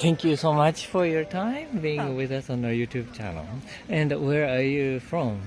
Thank you so much for your time being with us on our YouTube channel. And where are you from?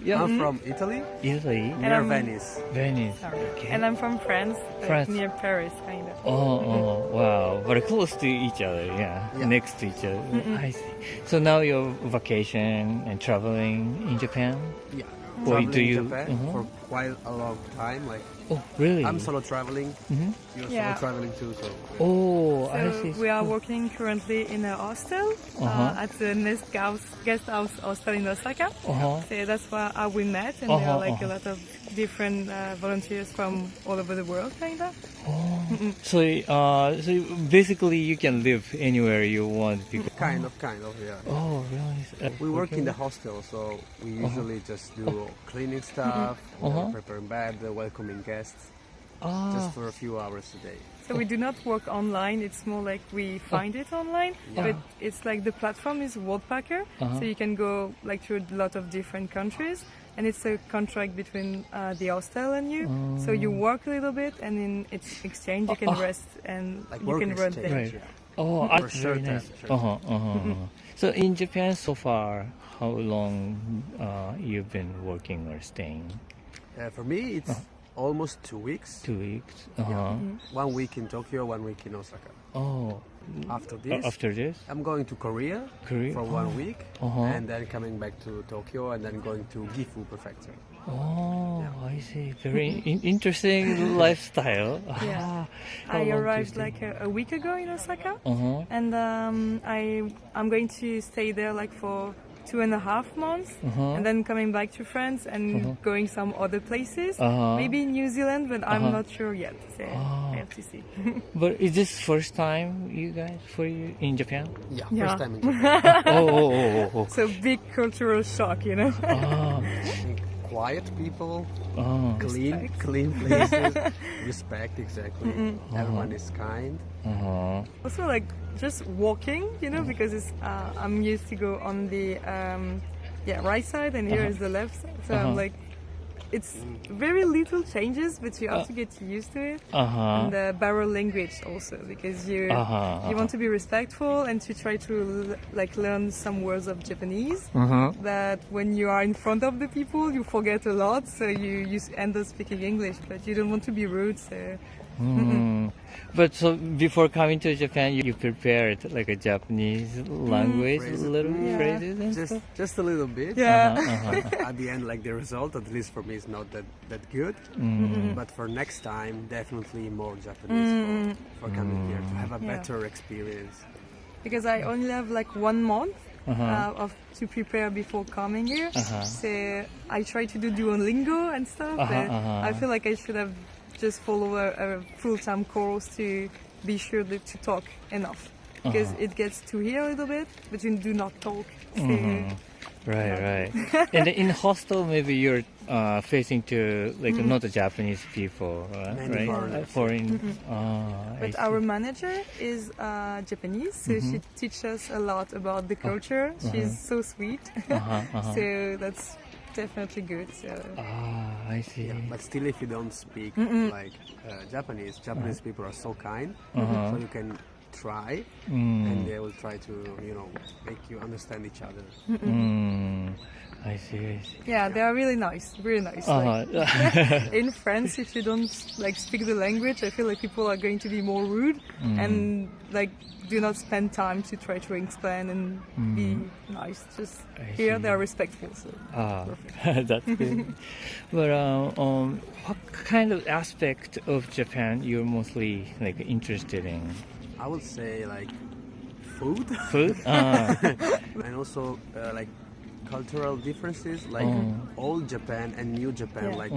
I'm from Italy, Italy. near Venice. Venice. Sorry. Okay. And I'm from France, like France. near Paris, kind of. Oh, wow. Very close to each other, yeah. Yeah. Next to each other. I see. So now you're vacation and traveling in Japan? Yeah, Or traveling do you- in Japan Mhm. for quite a long time. Like Oh, really? I'm solo traveling. Mhm. You're Yeah. solo traveling too, so Oh, I So see. we are working currently in a hostel Uh-huh. at the guest house hostel in Osaka. Uh-huh. So that's where we met, and there are like Uh-huh. a lot of different volunteers from all over the world, kind of. So, so basically you can live anywhere you want. Because... kind of, yeah. Oh, really? We work in the hostel, so we usually just do cleaning stuff, or preparing bed, welcoming guests, just for a few hours a day. So we do not work online. It's more like we find it online, but it's like the platform is Worldpacker, so you can go like to a lot of different countries, and it's a contract between the hostel and you. So you work a little bit, and in exchange you can rest and Like you work can run exchange. there. Right. Yeah. Oh, For that's sure very nice. time. So in Japan so far, how long you've been working or staying? For me, it's almost 2 weeks. 2 weeks. 1 week in Tokyo, 1 week in Osaka. Oh, After this, after this, I'm going to Korea, Korea? for 1 week, Uh-huh. and then coming back to Tokyo, and then going to Gifu Prefecture. Oh, I see. Very interesting lifestyle. Yeah. How I long arrived to stay? like a week ago in Osaka, Uh-huh. and I'm going to stay there like for 2.5 months, and then coming back to France and going some other places, maybe New Zealand, but I'm not sure yet. So I have to see. But is this first time you guys for you in Japan? Yeah, Yeah. first time in Japan. Oh. So big cultural shock, you know. Quiet people, Oh. clean places, respect, exactly. Everyone is kind. Also, like just walking, you know, because it's I'm used to go on the right side, and here is the left side. So I'm like, it's very little changes, but you have to get used to it. And the barrel language also, because you want to be respectful and to try to like learn some words of Japanese. That when you are in front of the people, you forget a lot, so you end up speaking English, but you don't want to be rude. So. But so before coming to Japan, you prepared like a Japanese language, Phrases. little Yeah. phrases and stuff. Just a little bit. Yeah. At the end, like the result, at least for me, is not that good. But for next time, definitely more Japanese for coming here to have a better experience. Because I only have like 1 month to prepare before coming here. So I try to do Duolingo and stuff, but I feel like I should have just follow a full-time course to be sure that to talk enough. Because it gets to hear a little bit, but you do not talk. So, Right. And in hostel, maybe you're facing to like not the Japanese people, Many right? foreigners. I But see. our manager is Japanese, so she teaches us a lot about the culture. She's so sweet. So that's definitely good. So. I see. Yeah, but still, if you don't speak like Japanese people are so kind, so you can try, and they will try to, make you understand each other. I see. Yeah, they are really nice, really nice. Like, in France, if you don't like speak the language, I feel like people are going to be more rude and like do not spend time to try to explain and be nice. Just here they are respectful. So That's good. But what kind of aspect of Japan you're mostly like interested in? I would say like food, Food? and also like cultural differences, like old Japan and new Japan, like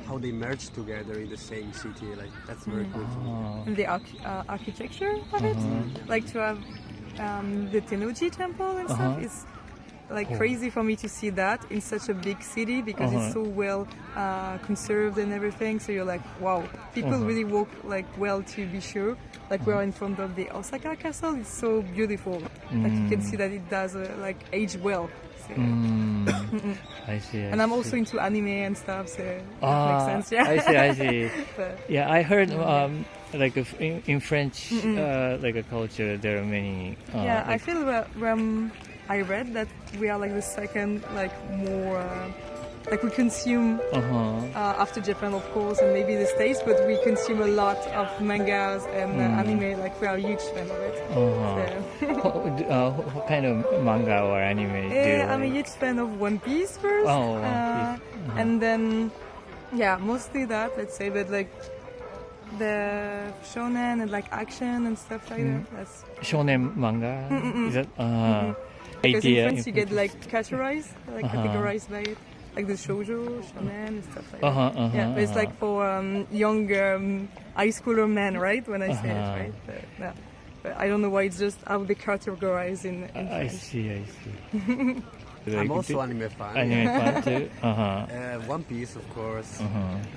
how they merge together in the same city. Like that's very cool for me. and the architecture of it, like to have the Tennoji temple and stuff, is like crazy for me to see that in such a big city because it's so well conserved and everything. So you're like, wow, people really walk like well to be sure. Like we're in front of the Osaka castle. It's so beautiful. Like you can see that it does like age well. So. I see. And I'm also into anime and stuff, so that makes sense. Yeah. I see. But, Yeah, I heard like in French like a culture there are many. yeah, I like, feel I read that we are like the second like more like we consume after Japan of course and maybe the States, but we consume a lot of mangas and anime. Like we are a huge fan of it. So. what kind of manga or anime do you I'm a like? huge fan of One Piece first. Oh, One Piece. And then yeah, mostly that, let's say, but like the shonen and like action and stuff like that. That's Shonen manga? Is that because idea? in France you get like categorized by it, like the shoujo, shonen, and stuff like that. Yeah, but it's like for young high schooler men, right? When I say it, right? Yeah. But I don't know why it's just how they categorize in I French. see. I'm also anime fan. Anime fan too? One Piece, of course,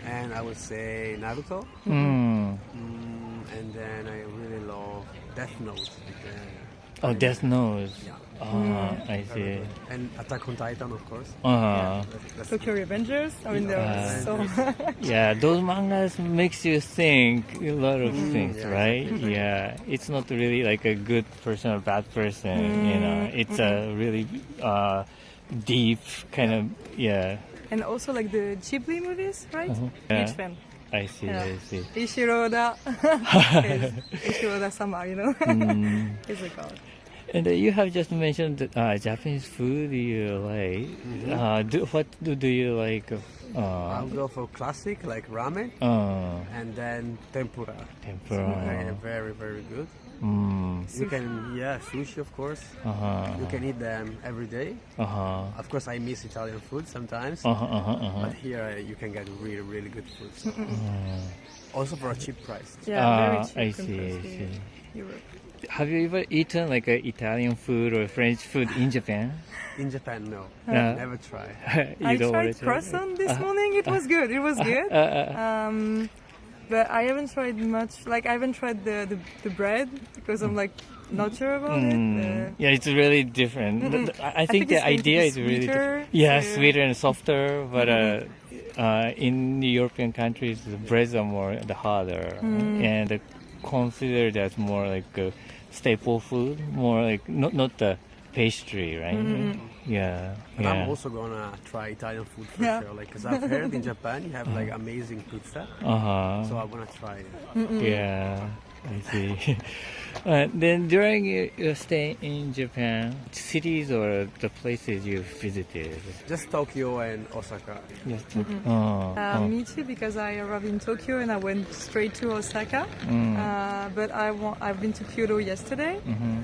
and I would say Naruto. And then I really love Death Note. Oh, Death Note. Yeah. I see. And Attack on Titan, of course. That's Tokyo Revengers. I mean, there are so Yeah, those mangas makes you think a lot of things, right? Yeah, it's not really like a good person or bad person, you know. It's a really deep kind of, yeah. And also like the Ghibli movies, right? Yeah. Huge fan. I see. Ishiro Oda. Ishiro Oda-sama, you know. He's a god. And you have just mentioned Japanese food you like. What do you like? I'll go for classic like ramen, and then tempura. Tempura. Very, very good. Mm. You can, sushi of course. You can eat them every day. Of course, I miss Italian food sometimes, but here you can get really, really good food. So. Also for a cheap price. Yeah, very I cheap see. compared to Europe. Have you ever eaten like Italian food or French food in Japan? In Japan, no. No. Never try. I tried croissant this morning. It was good. It was good. But I haven't tried much. Like I haven't tried the bread because I'm like not sure about it. Yeah, it's really different. I think the it's going to idea be is really sweeter, sweeter and softer. But in the European countries, the breads are more the harder and considered as more like a staple food, more like not the pastry, right? Yeah. But I'm also gonna try Italian food for sure. Like, cause I've heard in Japan you have like amazing pizza. So I wanna try it. Yeah, I see. Then during your stay in Japan, cities or the places you visited? Just Tokyo and Osaka. Yes. Me too, because I arrived in Tokyo and I went straight to Osaka. But I've been to Kyoto yesterday,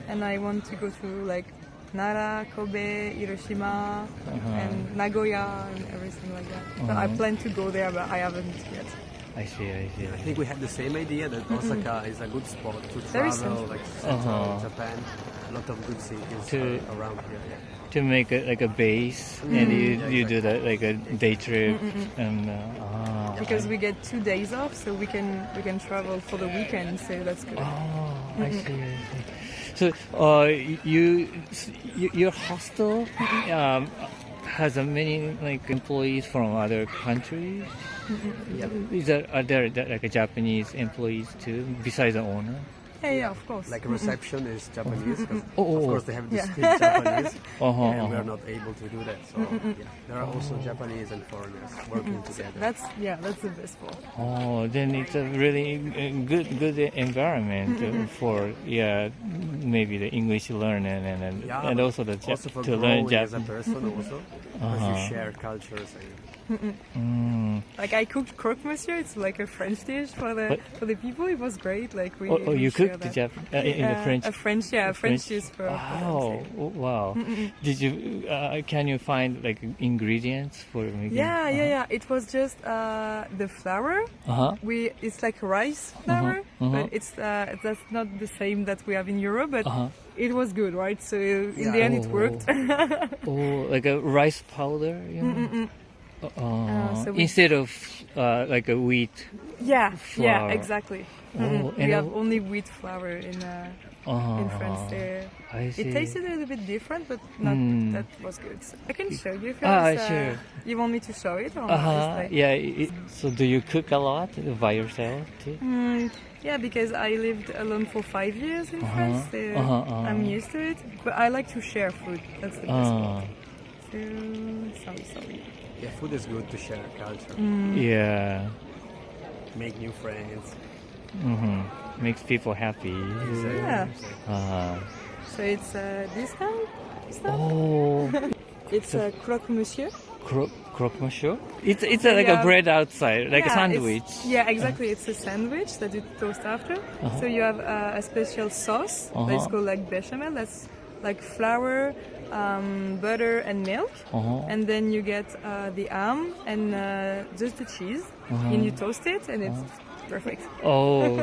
and I want to go to like Nara, Kobe, Hiroshima, and Nagoya, and everything like that. So I plan to go there, but I haven't yet. I see. I think we had the same idea that Osaka is a good spot to Very travel, central. like central Japan. A lot of good cities around here. Yeah. To make like a base, and you do that like a day trip, and Because we get 2 days off, so we can travel for the weekend. So that's good. I see. So, your hostel has many like employees from other countries. Are there like Japanese employees too, besides the owner? Yeah, of course. Like reception is Japanese, 'cause Oh. of course they have to speak Japanese, and we are Uh-huh. not able to do that. So there are also Japanese and foreigners working together. That's the best part. Oh, then it's a really good environment for maybe the English learning and also the also for to learn growing as a Japanese. person also, because you share cultures. Like I cooked croque monsieur. It's like a French dish for the people. It was great. Like we. You share cooked the that. in the French. A French dish for. Wow! Did you? Can you find like ingredients for making? Yeah. It was just the flour. It's like rice flour, but it's that's not the same that we have in Europe. But it was good, right? So in the end, it worked. Like a rice powder, you know? So instead of like a wheat. Yeah, flour. exactly. We have only wheat flour in France. I see. It tasted a little bit different, but not that was good. So I can show you if sure. You want me to show it? Or just like... Yeah. So do you cook a lot by yourself too? Yeah, because I lived alone for 5 years in France. So I'm used to it. But I like to share food. That's the best part. So, sorry. Yeah, food is good to share culture. Yeah. Make new friends. Makes people happy. Yeah. So it's this kind of stuff. It's a croque monsieur. Croque monsieur? It's like a bread outside, like a sandwich. Exactly. It's a sandwich that you toast after. So you have a special sauce that's called like bechamel. That's like flour, butter, and milk. And then you get the ham and just the cheese. And you toast it, and it's perfect. Oh,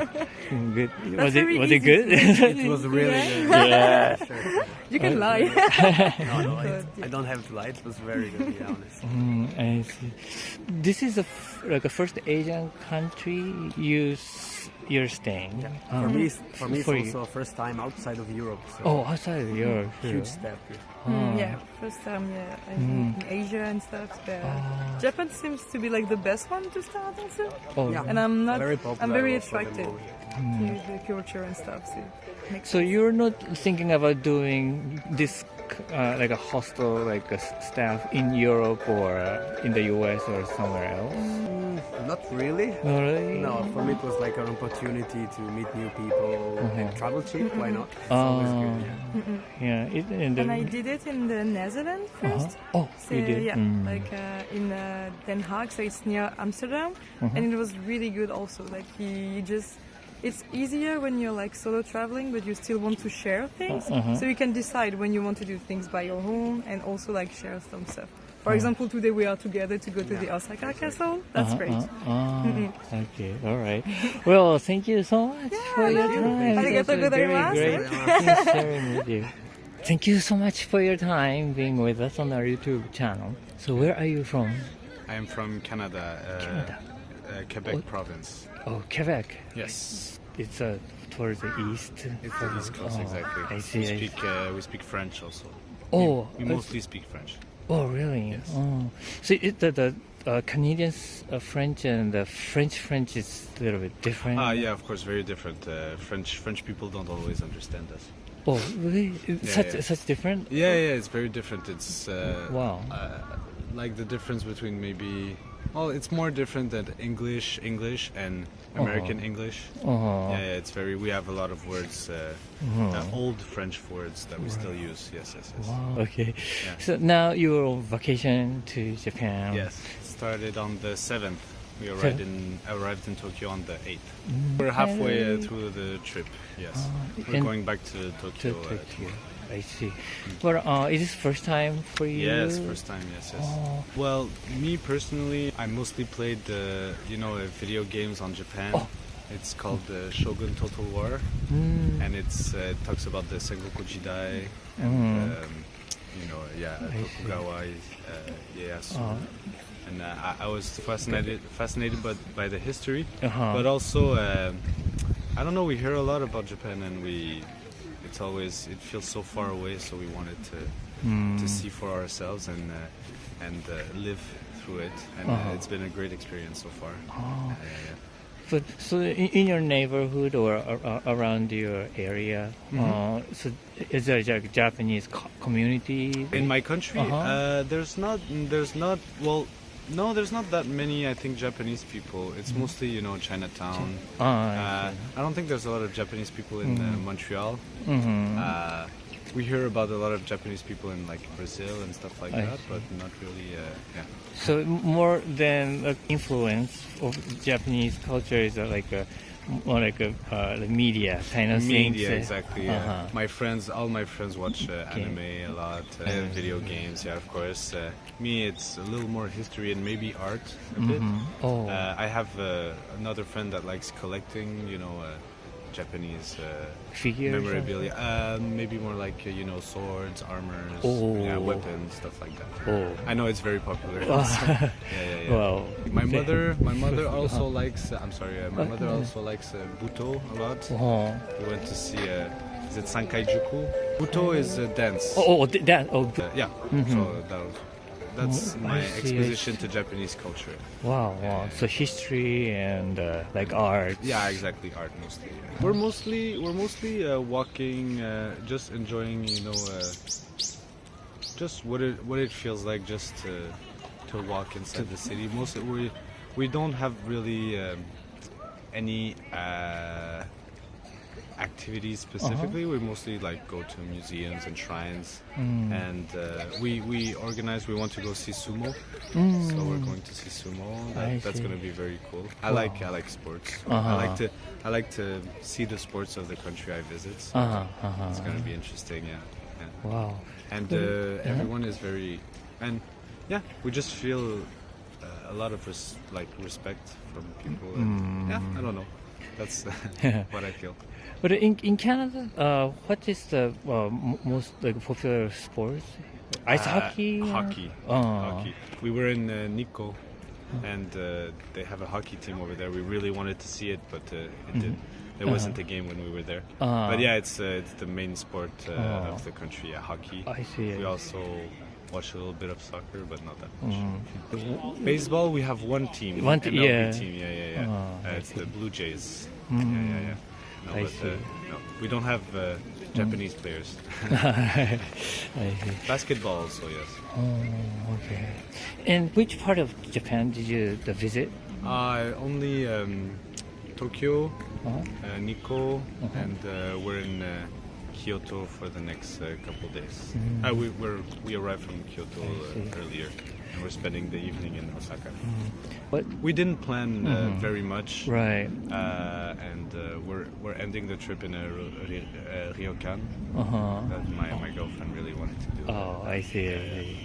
good. Was it easy good? It was really good. Yeah. Sure. You can lie. No, I don't have to lie. It was very good, to be honest. I see. This is like a first Asian country you're staying. Yeah. For me, it's also first time outside of Europe. So outside of Europe. huge step. Yeah, first time in Asia and stuff. Japan seems to be like the best one to start also. Yeah. And I'm very also at the attracted moment. to the culture and stuff. So you're not thinking about doing this like a hostel, like a staff in Europe or in the US or somewhere else? Not really. Not really? No, for me it was like an opportunity to meet new people and travel cheap. Why not? It's always good. Yeah. And I did it in the Netherlands first. Oh, So, you did? yeah, like in Den Haag, so it's near Amsterdam, and it was really good also. Like it's easier when you're like solo traveling, but you still want to share things. So you can decide when you want to do things by your own and also like share some stuff. For example, today we are together to go to the Osaka castle. That's great. Okay, all right. Well, thank you so much for your time. Arigatou It was very gozaimasu. great things sharing with you. Thank you so much for your time being with us on our YouTube channel. So where are you from? I am from Canada, Quebec province. Oh, Quebec. Yes, It's towards the east. it's the East Coast, exactly. I see. We speak French also. Oh, We mostly speak French. oh, really? Yes. Oh, so the Canadians French and the French is a little bit different. Yeah, of course, very different. French people don't always understand us. Oh, really? Such different? Yeah, it's very different. It's Wow. Like the difference between maybe. Well, it's more different than English and American English. Yeah, it's very. We have a lot of words, old French words that we still use. Yes. Wow. Okay. Yeah. So now you're on vacation to Japan. Yes, started on the 7th. We arrived in Tokyo on the 8th. We're halfway through the trip. Yes, we're going back to Tokyo. I see. But is this first time for you? Yes, first time. Yes. Oh. Well, me personally, I mostly played video games on Japan. Oh. It's called Shogun Total War, and it talks about the Sengoku Jidai and Tokugawa Ieyasu. And I was fascinated by the history, but also I don't know. We hear a lot about Japan, and it feels so far away. So we wanted to see for ourselves and live through it, and it's been a great experience so far. But so in your neighborhood or around your area, so is there a Japanese community In my country, there's not that many, I think, Japanese people. It's mostly, Chinatown. I don't think there's a lot of Japanese people in Montreal. We hear about a lot of Japanese people in like Brazil and stuff like that, but not really. So more than influence of Japanese culture is more like the media kind of thing. Media, exactly. Yeah. All my friends watch anime a lot, video games. Yeah, of course. Me, it's a little more history and maybe art a bit. I have another friend that likes collecting, Japanese Figures? memorabilia. Maybe more like swords, armors, weapons, stuff like that. I know it's very popular. Yeah. Wow. My mother also likes. I'm sorry. My mother also likes buto a lot. We went to see. Is it Sankaijuku? Buto is a dance. That. Yeah. So that's my exposition to Japanese culture. Wow. So history and like art. Yeah, exactly, art mostly. Yeah. We're mostly walking, just enjoying, just what it feels like just to walk inside the city. Mostly we don't have really any activities specifically. We mostly like go to museums and shrines, and we organize. We want to go see sumo, so we're going to see sumo. That's going to be very cool. I like sports. I like to see the sports of the country I visit. So it's going to be interesting. Yeah. Wow. And everyone is very, and we just feel a lot of respect from people. And, I don't know. That's what I feel. But in Canada, what is the most popular sports? Ice hockey? Hockey. Hockey. We were in Nikko, and they have a hockey team over there. We really wanted to see it, but there wasn't a game when we were there. But yeah, it's the main sport of the country, hockey. I see. We also watch a little bit of soccer, but not that much. Baseball, we have one team. One team, yeah. It's the Blue Jays. No, I but see. no, we don't have Japanese players. I see. Basketball also, yes. Okay. And which part of Japan did you visit? Only Tokyo, Nikko, and we're in Kyoto for the next couple days. We arrived from Kyoto earlier, and we're spending the evening in Osaka. But we didn't plan very much, right? And we're ending the trip in a ryokan that my girlfriend really wanted to do. Oh, I see.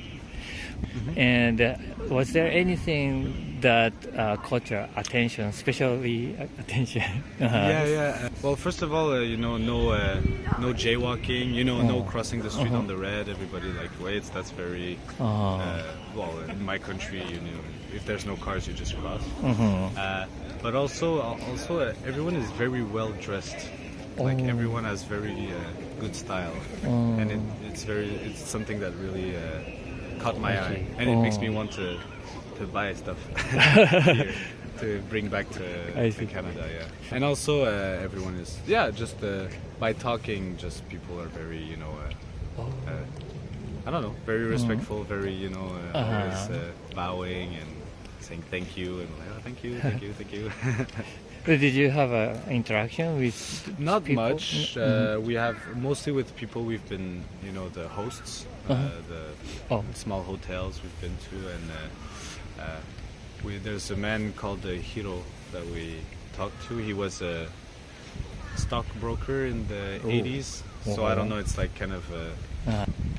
And was there anything that caught your attention, especially attention? Well, first of all, no jaywalking. No crossing the street on the red. Everybody waits. That's very well in my country. If there's no cars, you just cross. But also, everyone is very well dressed. Everyone has very good style, and it's something that really caught my eye, and it makes me want to buy stuff here to bring back to Canada. Yeah, and also everyone is just by talking, just people are very I don't know, very respectful, very always bowing and saying thank you and thank you. Did you have an interaction with Not people? much. We have mostly with people we've been, the hosts, the small hotels we've been to, and there's a man called Hiro that we talked to. He was a stockbroker in the 80s, so I don't know. It's like kind of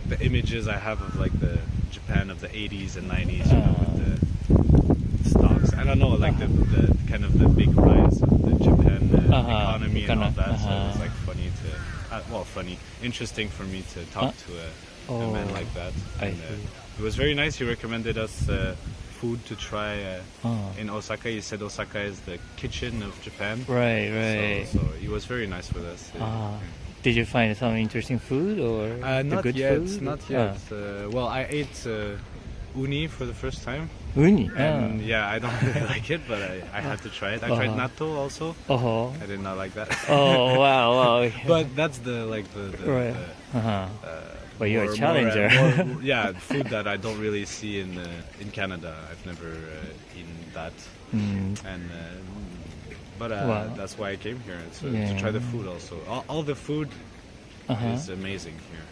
the images I have of the Japan of the 80s and 90s, with the stocks. I don't know, the kind of the big rise of the Japan economy and all that. So it was interesting for me to talk to a man like that. And, it was very nice. He recommended us food to try in Osaka. He said Osaka is the kitchen of Japan. Right. So he was very nice with us. Did you find some interesting food or not good yet, food? Not yet. Well, I ate uni for the first time. Uni? And I don't really like it, but I had to try it. I tried natto also. I did not like that. Oh, wow. But that's the right. But you're a challenger. More, food that I don't really see in Canada. I've never eaten that. And but that's why I came here, to try the food also. All the food is amazing here.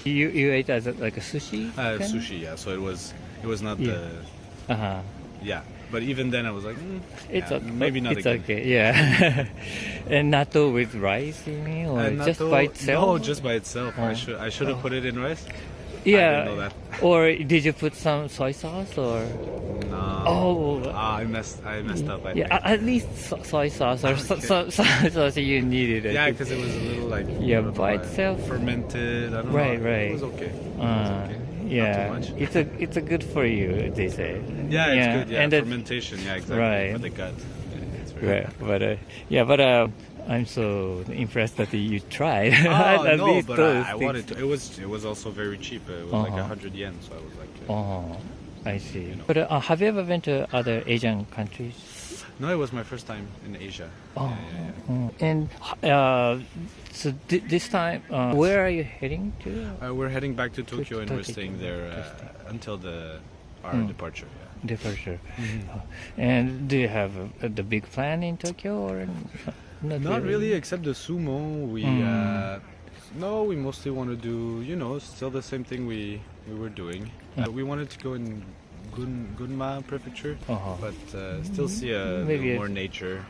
You ate as like a sushi? Sushi, yeah. So it was not the But even then, I was like, maybe not. It's again. Okay, yeah. And natto with rice, you mean, or just by itself? No, just by itself. I should have put it in rice. Yeah. I didn't know that. Or did you put some soy sauce or? No. I messed up. I Yeah, think. at least soy sauce or soy sauce you needed. Yeah, because it was a little like by itself. fermented. I don't Right, know. right. It was okay. Yeah, Not too much. it's a good for you. They say. Yeah, it's good. Yeah, and fermentation. Yeah, exactly. Right. For the gut. Yeah, it's very right, but I'm so impressed that you tried. Oh at no, least but those I things. wanted to. It was also very cheap. It was like 100 yen, so I was like. I see. But have you ever been to other Asian countries? No, it was my first time in Asia. Oh, and so this time, where are you heading to? We're heading back to Tokyo and we're Tokyo. staying there until our departure. Yeah. Departure. And do you have the big plan in Tokyo or Not really, except the sumo. We mostly want to do, still the same thing we were doing. We wanted to go in Gunma Prefecture, but still see a Maybe little more nature.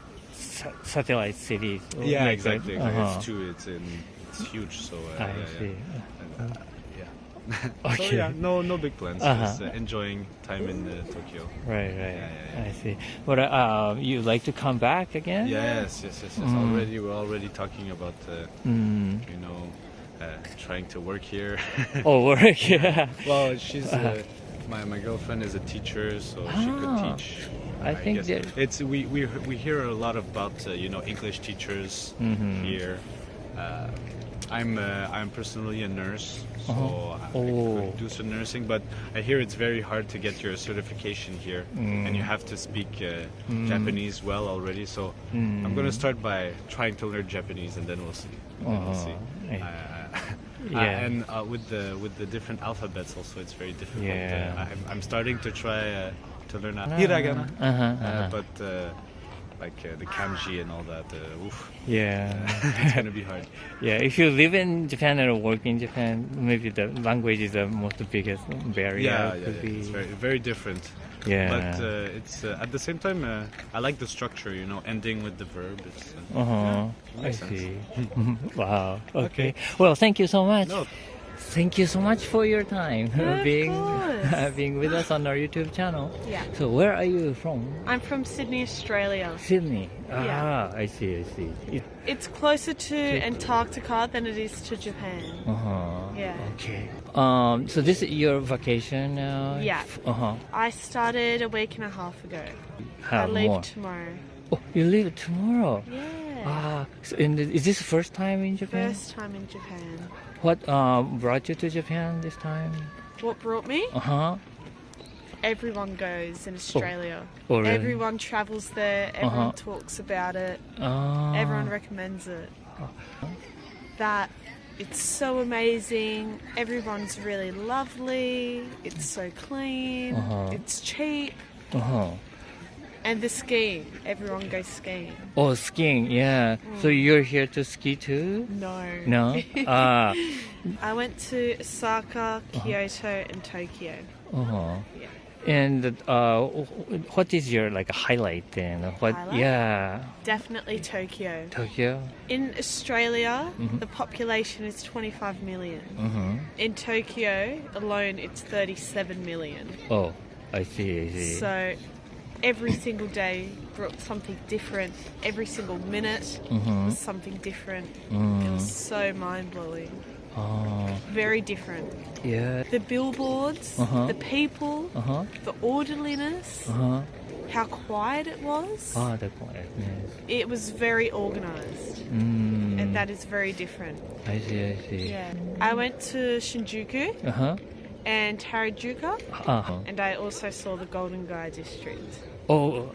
Satellite cities? Yeah, like exactly. that? It's huge, so I see. yeah. Okay. So yeah, no big plans. Just enjoying time in Tokyo. Right. Yeah. I see. But you like to come back again? Yes. We're already talking about trying to work here. Oh, work. Yeah. Well, she's my girlfriend is a teacher, so she could teach. I think guess. that- It's we hear a lot about English teachers here. I'm personally a nurse, so I could do some nursing, but I hear it's very hard to get your certification here, and you have to speak Japanese well already. So I'm gonna start by trying to learn Japanese, and then we'll see. Yeah. And with the different alphabets, also it's very difficult. Yeah. I'm starting to try to learn hiragana, but the kanji and all that. Yeah. It's gonna be hard. Yeah, if you live in Japan or work in Japan, maybe the language is the most biggest barrier. Yeah, could be. it's very very different. Yeah. But it's at the same time I like the structure. Ending with the verb. It's I makes sense. see. Wow. Okay. Well, thank you so much. No. Thank you so much for your time Of being course. being with us on our YouTube channel. Yeah. So where are you from? I'm from Sydney, Australia. Sydney. Yeah. I see. It's closer to Antarctica than it is to Japan. Yeah. Okay. So this is your vacation now? Yeah. I started a week and a half ago. I Have leave more. tomorrow. Oh, you leave tomorrow? Yeah. So is this the first time in Japan? First time in Japan. What brought you to Japan this time? What brought me? Everyone goes in Australia. Oh, really? Everyone travels there. Everyone talks about it. Everyone recommends it. That it's so amazing. Everyone's really lovely. It's so clean. It's cheap. And the skiing. Everyone goes skiing. Oh, skiing, yeah. So you're here to ski too? No. No? I went to Osaka, Kyoto, and Tokyo. Yeah. And what is your highlight then? Highlight? Yeah. Definitely Tokyo. Tokyo? In Australia, the population is 25 million. In Tokyo alone, it's 37 million. Oh, I see. So every single day brought something different. Every single minute was something different. It was so mind-blowing. Very different. Yeah. The billboards, the people, the orderliness, how quiet it was. The quietness. It was very organized, and that is very different. I see. Yeah. I went to Shinjuku and Harajuku, and I also saw the Golden Gate District. Oh,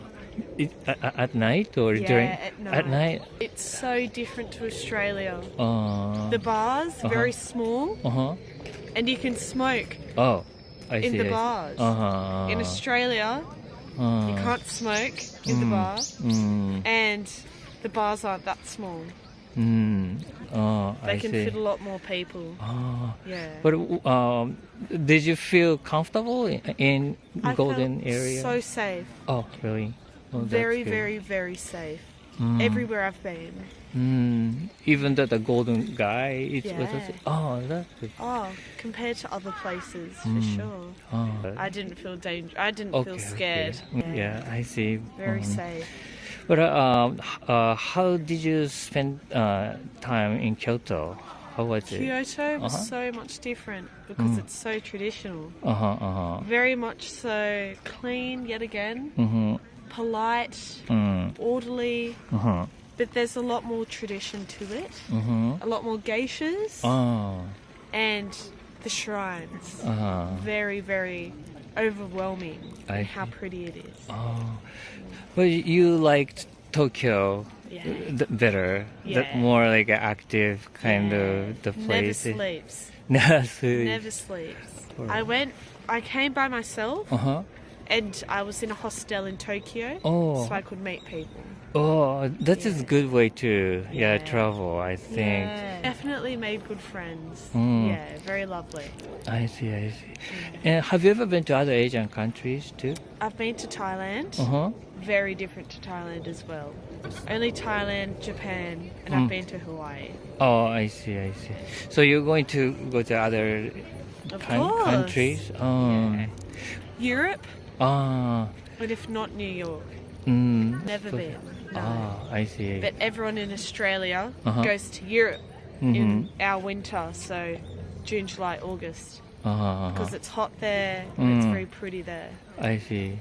at night or during? At night. At night? It's so different to Australia. The The bars, very small, and you can smoke Oh, I see. in the bars. In Australia, you can't smoke in the bar, and the bars aren't that small. They I can see. fit a lot more people. Yeah. But did you feel comfortable in I Golden felt area? so safe. Oh, really? Oh, that's Very, good. very, very safe. Everywhere I've been. Even the golden guy, it was. That's good. Oh, compared to other places, for sure. I didn't feel I didn't feel scared. Okay. Yeah, I see. Very safe. But how did you spend time in Kyoto? How was it? Kyoto was so much different because it's so traditional. Very much so clean yet again, polite, orderly. But there's a lot more tradition to it. A lot more geishas and the shrines. Very, very overwhelming in how pretty it is. But you liked Tokyo better, Yeah. more like an active kind of the place. Never sleeps. Never sleeps. Never sleeps. I came by myself and I was in a hostel in Tokyo so I could meet people. Oh, that is a good way to travel, I think. Yeah. Definitely made good friends. Yeah, very lovely. I see. And have you ever been to other Asian countries too? I've been to Thailand. Very different to Thailand as well. Only Thailand, Japan, and I've been to Hawaii. Oh, I see. So you're going to go to other course. countries? Yeah. Europe, Ah. but if not New York. Never been. No. I see. But everyone in Australia goes to Europe in our winter, so June, July, August. Because it's hot there and it's very pretty there. I see.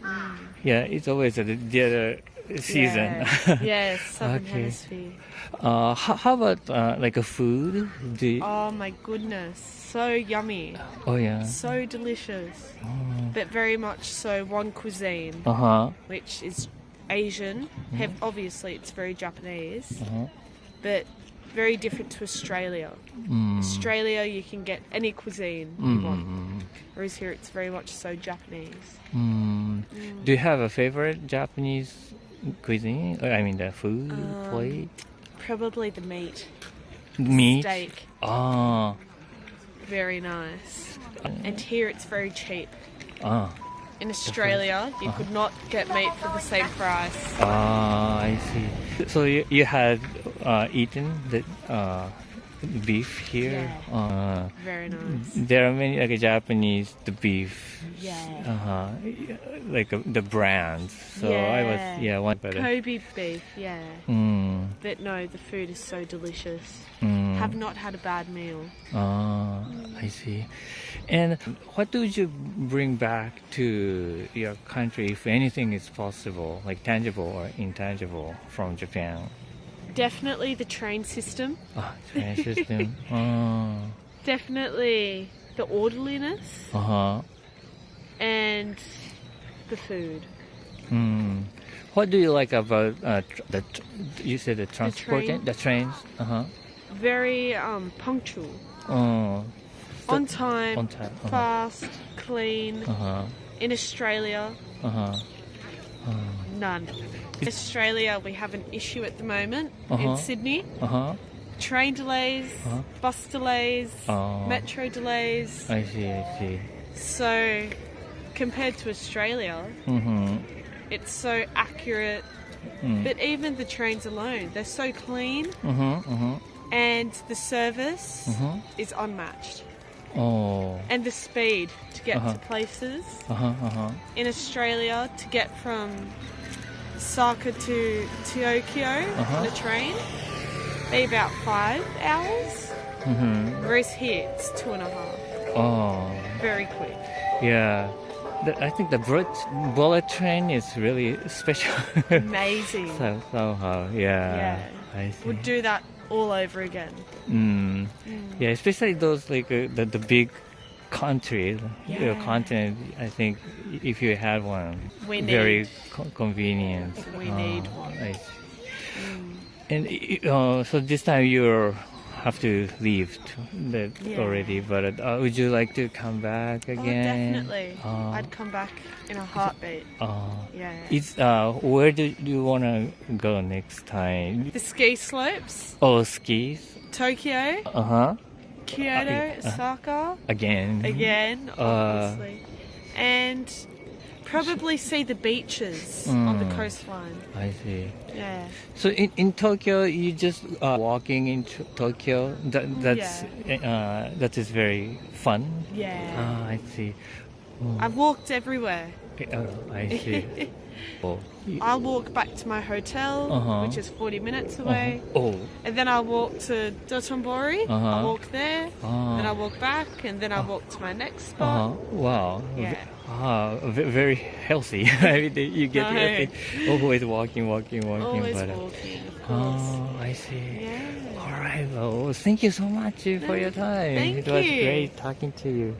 Yeah, it's always the other season. Yeah, Southern Hemisphere. How about like a food? Oh my goodness, so yummy. Oh yeah. So delicious. But very much so one cuisine, which is Asian. Obviously it's very Japanese, but very different to Australia. Australia, you can get any cuisine you want, whereas here it's very much so Japanese. Do you have a favorite Japanese cuisine? I mean the food plate? Probably the meat. Meat? Steak. Ah. Very nice. And here it's very cheap. Ah. In Australia, you could not get meat for the same price. Ah, I see. So you had eaten the beef here? Yeah. Very nice. There are many like Japanese the beef. Yeah. Like the brands. So I was one better. Kobe beef, yeah. But no, the food is so delicious. Have not had a bad meal. I see. And what would you bring back to your country if anything is possible, like tangible or intangible from Japan? Definitely the train system. Train system. Definitely the orderliness. And the food. What do you like about you said the transport? The trains? Very punctual. On time, fast, clean. In Australia, none. In Australia, we have an issue at the moment in Sydney. Train delays, bus delays, metro delays. I see. So, compared to Australia, it's so accurate. But even the trains alone, they're so clean. And the service is unmatched. And the speed to get to places. In Australia, to get from Osaka to Tokyo on a train, be about 5 hours. Whereas here, it's 2.5. Very quick. Yeah. I think the bullet train is really special. Amazing. Somehow, yeah. I see. Would do that all over again. Yeah, especially those like the big countries, continent. I think if you had one, very convenient. We need one. I see. And so this time you have to leave already, but would you like to come back again? Definitely. I'd come back in a heartbeat. It's where do you want to go next time? The ski slopes. Oh, skis. Tokyo. Kyoto. Osaka. Again, obviously. And probably see the beaches on the coastline. I see. Yeah. So in Tokyo, you just walking into Tokyo. That is very fun. Yeah. I see. I've walked everywhere. I see. I'll walk back to my hotel, which is 40 minutes away. And then I'll walk to Dotonbori. I'll walk there. Then I'll walk back, and then I'll walk to my next spot. Wow. Yeah. Very healthy. I mean, you get healthy. Always walking. Always but, walking, of course. I see. Yeah. All right. Well, thank you so much for your time. Thank It was you. great talking to you.